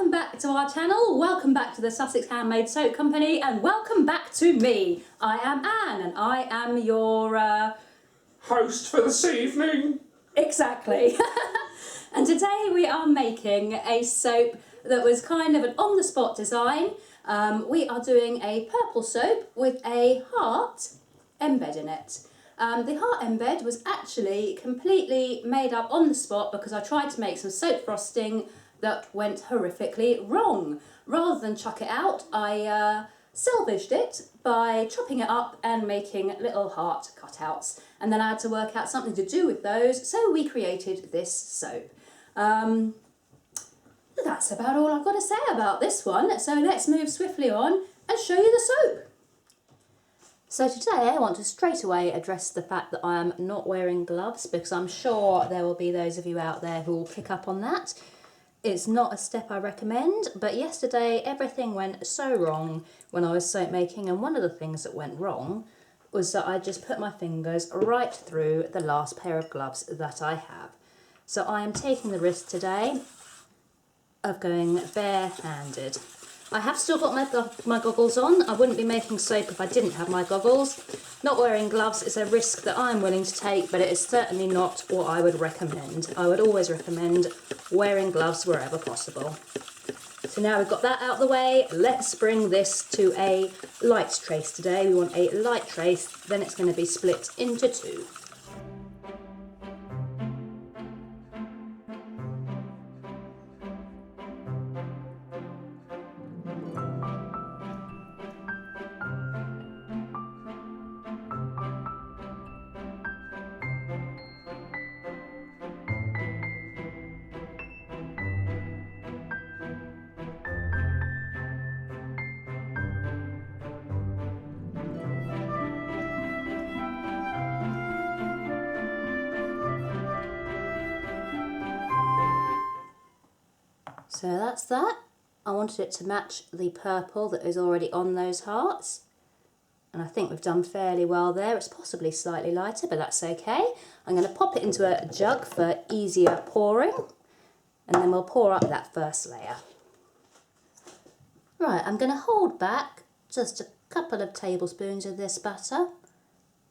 welcome back to our channel, welcome back to the Sussex Handmade Soap Company, and welcome back to me. I am Anne and I am your host for this evening. Exactly. And today we are making a soap that was kind of an on-the-spot design. We are doing a purple soap with a heart embed in it. The heart embed was actually completely made up on the spot because I tried to make some soap frosting that went horrifically wrong. Rather than chuck it out, I salvaged it by chopping it up and making little heart cutouts. And then I had to work out something to do with those, so we created this soap. That's about all I've got to say about this one, so let's move swiftly on and show you the soap. So today I want to straight away address the fact that I am not wearing gloves, because I'm sure there will be those of you out there who will pick up on that. It's not a step I recommend, but yesterday everything went so wrong when I was soap making, and one of the things that went wrong was that I just put my fingers right through the last pair of gloves that I have. So I am taking the risk today of going bare-handed. I have still got my goggles on. I wouldn't be making soap if I didn't have my goggles. Not wearing gloves is a risk that I'm willing to take, but it is certainly not what I would recommend. I would always recommend wearing gloves wherever possible. So now we've got that out of the way, let's bring this to a light trace today. We want a light trace, then it's going to be split into two. So that's that. I wanted it to match the purple that is already on those hearts. And I think we've done fairly well there. It's possibly slightly lighter, but that's okay. I'm going to pop it into a jug for easier pouring. And then we'll pour up that first layer. Right, I'm going to hold back just a couple of tablespoons of this butter,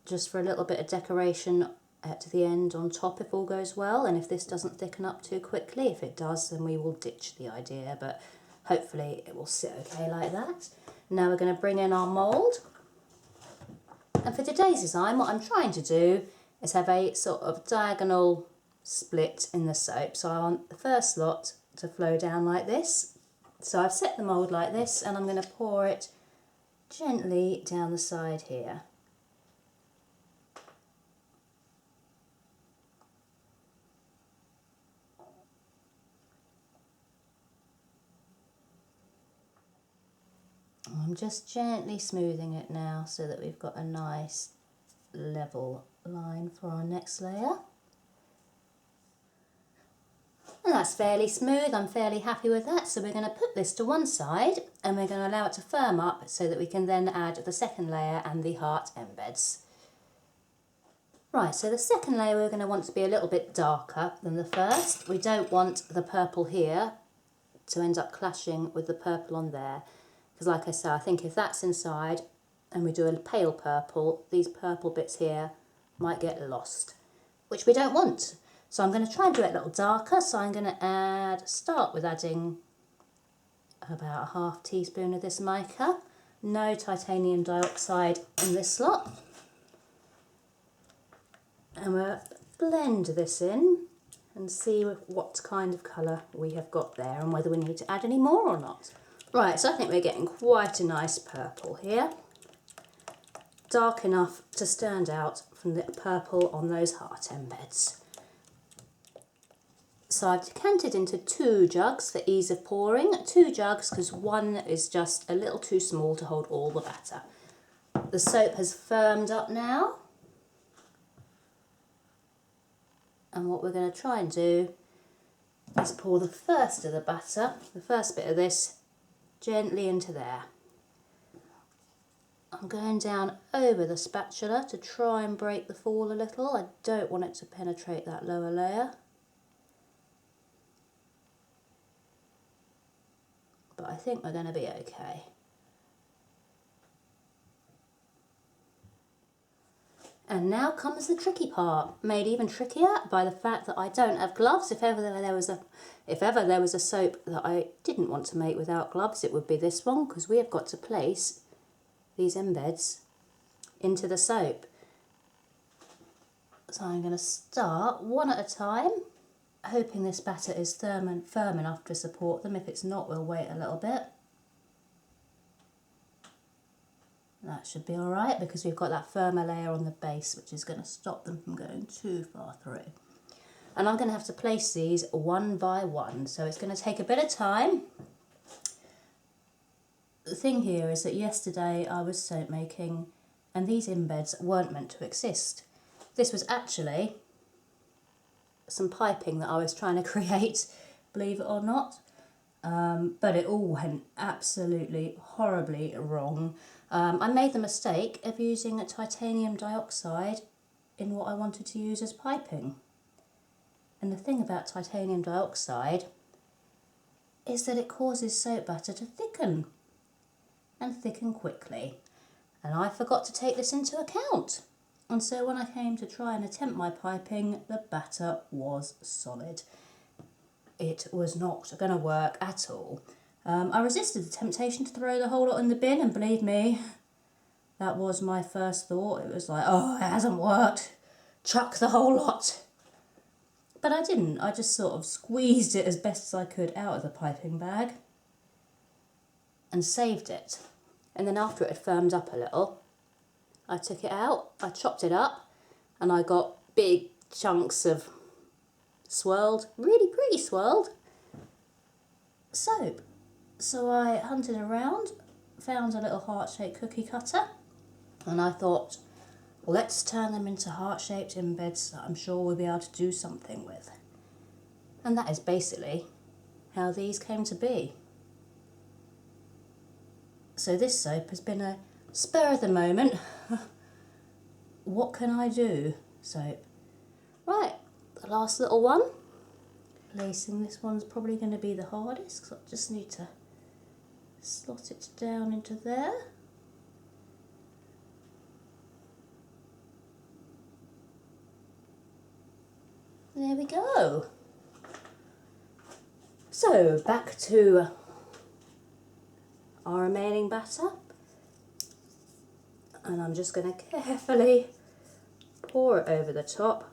just for a little bit of decoration at the end on top if all goes well, and if this doesn't thicken up too quickly. If it does, then we will ditch the idea, but hopefully it will sit okay like that. Now we're going to bring in our mould, and for today's design what I'm trying to do is have a sort of diagonal split in the soap. So I want the first lot to flow down like this. So I've set the mould like this, and I'm going to pour it gently down the side here. I'm just gently smoothing it now so that we've got a nice level line for our next layer. And that's fairly smooth, I'm fairly happy with that, so we're going to put this to one side and we're going to allow it to firm up so that we can then add the second layer and the heart embeds. Right, so the second layer we're going to want to be a little bit darker than the first. We don't want the purple here to end up clashing with the purple on there. Because like I say, I think if that's inside and we do a pale purple, these purple bits here might get lost, which we don't want. So I'm going to try and do it a little darker. So I'm going to start with adding about a half teaspoon of this mica. No titanium dioxide in this lot. And we'll blend this in and see what kind of colour we have got there and whether we need to add any more or not. Right, so I think we're getting quite a nice purple here. Dark enough to stand out from the purple on those heart embeds. So I've decanted into 2 jugs for ease of pouring. 2 jugs because one is just a little too small to hold all the batter. The soap has firmed up now. And what we're going to try and do is pour the first of the batter, the first bit of this, gently into there. I'm going down over the spatula to try and break the fall a little. I don't want it to penetrate that lower layer. think we're going to be okay. And now comes the tricky part, made even trickier by the fact that I don't have gloves. If ever there was a soap that I didn't want to make without gloves, it would be this one, because we have got to place these embeds into the soap. So I'm going to start one at a time, hoping this batter is firm enough to support them. If it's not, we'll wait a little bit. That should be all right, because we've got that firmer layer on the base, which is going to stop them from going too far through. And I'm going to have to place these one by one, so it's going to take a bit of time. The thing here is that yesterday I was soap making and these embeds weren't meant to exist. This was actually some piping that I was trying to create, believe it or not. But it all went absolutely horribly wrong. I made the mistake of using a titanium dioxide in what I wanted to use as piping. And the thing about titanium dioxide is that it causes soap batter to thicken, and thicken quickly. And I forgot to take this into account. And so when I came to try and attempt my piping, the batter was solid. It was not going to work at all. I resisted the temptation to throw the whole lot in the bin, and believe me, that was my first thought. It was like, oh, it hasn't worked. Chuck the whole lot. But I didn't. I just sort of squeezed it as best as I could out of the piping bag and saved it. And then after it had firmed up a little, I took it out, I chopped it up, and I got big chunks of swirled, really pretty swirled soap. So I hunted around, found a little heart-shaped cookie cutter, and I thought, let's turn them into heart-shaped embeds that I'm sure we'll be able to do something with. And that is basically how these came to be. So this soap has been a spur of the moment. What can I do? Soap. Right, the last little one. Placing this one's probably going to be the hardest, because I just need to slot it down into there. There we go. So back to our remaining batter, and I'm just going to carefully pour it over the top,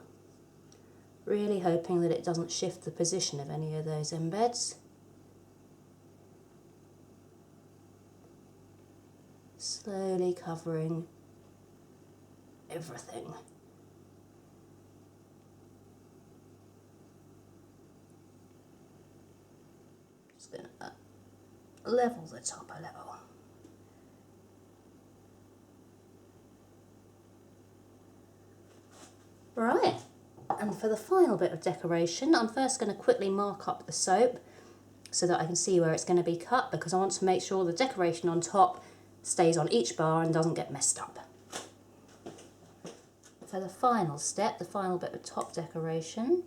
really hoping that it doesn't shift the position of any of those embeds. Slowly covering everything. Just going to level the top a little. Right, and for the final bit of decoration, I'm first going to quickly mark up the soap so that I can see where it's going to be cut, because I want to make sure the decoration on top stays on each bar and doesn't get messed up. For the final step, the final bit of top decoration,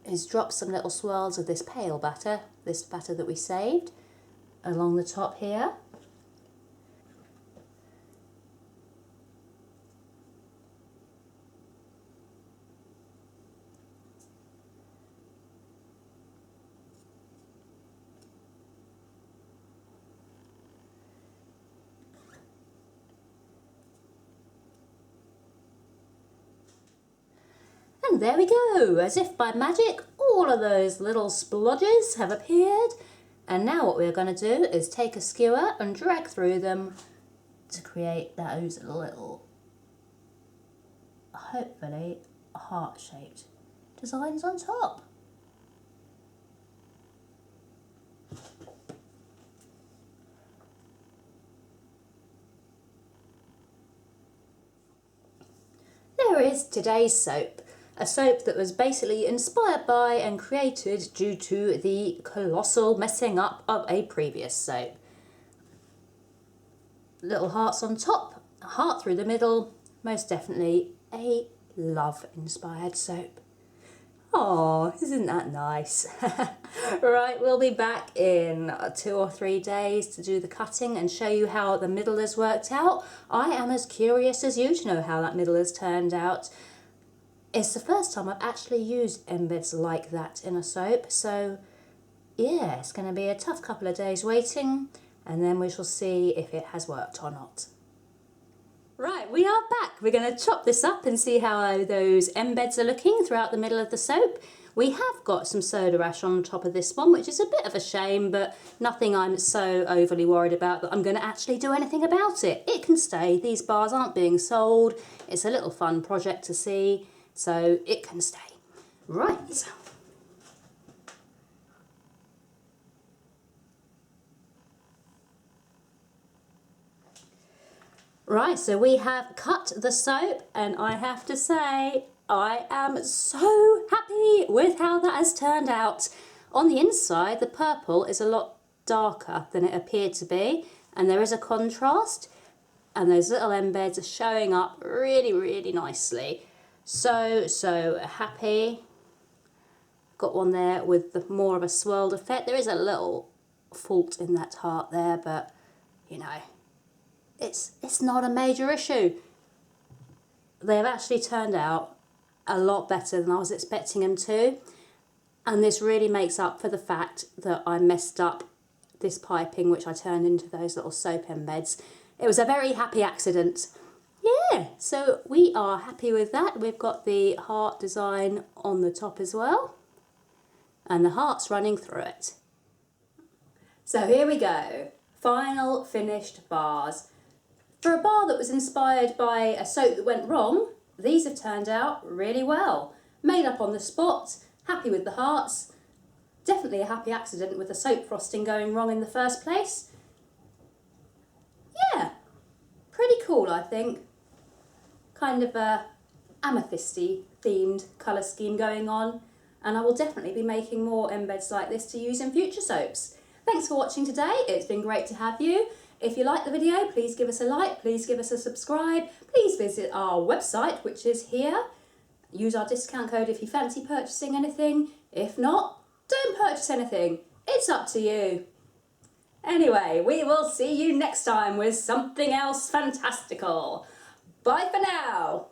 is drop some little swirls of this pale batter, this batter that we saved, along the top here. And there we go, as if by magic, all of those little splodges have appeared. And now what we're going to do is take a skewer and drag through them to create those little, hopefully, heart-shaped designs on top. There is today's soap. A soap that was basically inspired by and created due to the colossal messing up of a previous soap. Little hearts on top, a heart through the middle, most definitely a love-inspired soap. Oh, isn't that nice? Right, we'll be back in 2 or 3 days to do the cutting and show you how the middle has worked out. I am as curious as you to know how that middle has turned out. It's the first time I've actually used embeds like that in a soap, so yeah, it's going to be a tough couple of days waiting, and then we shall see if it has worked or not. Right, we are back. We're going to chop this up and see how those embeds are looking throughout the middle of the soap. We have got some soda ash on top of this one, which is a bit of a shame, but nothing I'm so overly worried about that I'm going to actually do anything about it. It can stay. These bars aren't being sold. It's a little fun project to see, so it can stay. Right. Right, so we have cut the soap, and I have to say, I am so happy with how that has turned out. On the inside, the purple is a lot darker than it appeared to be, and there is a contrast, and those little embeds are showing up really, really nicely. So happy. Got one there with more of a swirled effect. There is a little fault in that heart there, but you know, it's not a major issue. They've actually turned out a lot better than I was expecting them to, and this really makes up for the fact that I messed up this piping, which I turned into those little soap embeds. It was a very happy accident. Yeah, so we are happy with that. We've got the heart design on the top as well, and the heart's running through it. So here we go, final finished bars. For a bar that was inspired by a soap that went wrong, these have turned out really well. Made up on the spot, happy with the hearts. Definitely a happy accident with the soap frosting going wrong in the first place. Yeah, pretty cool, I think. Kind of a amethysty themed colour scheme going on, and I will definitely be making more embeds like this to use in future soaps. Thanks for watching today. It's been great to have you. If you like the video, please give us a like, please give us a subscribe, please visit our website, which is here. Use our discount code if you fancy purchasing anything. If not, don't purchase anything. It's up to you. Anyway, we will see you next time with something else fantastical. Bye for now.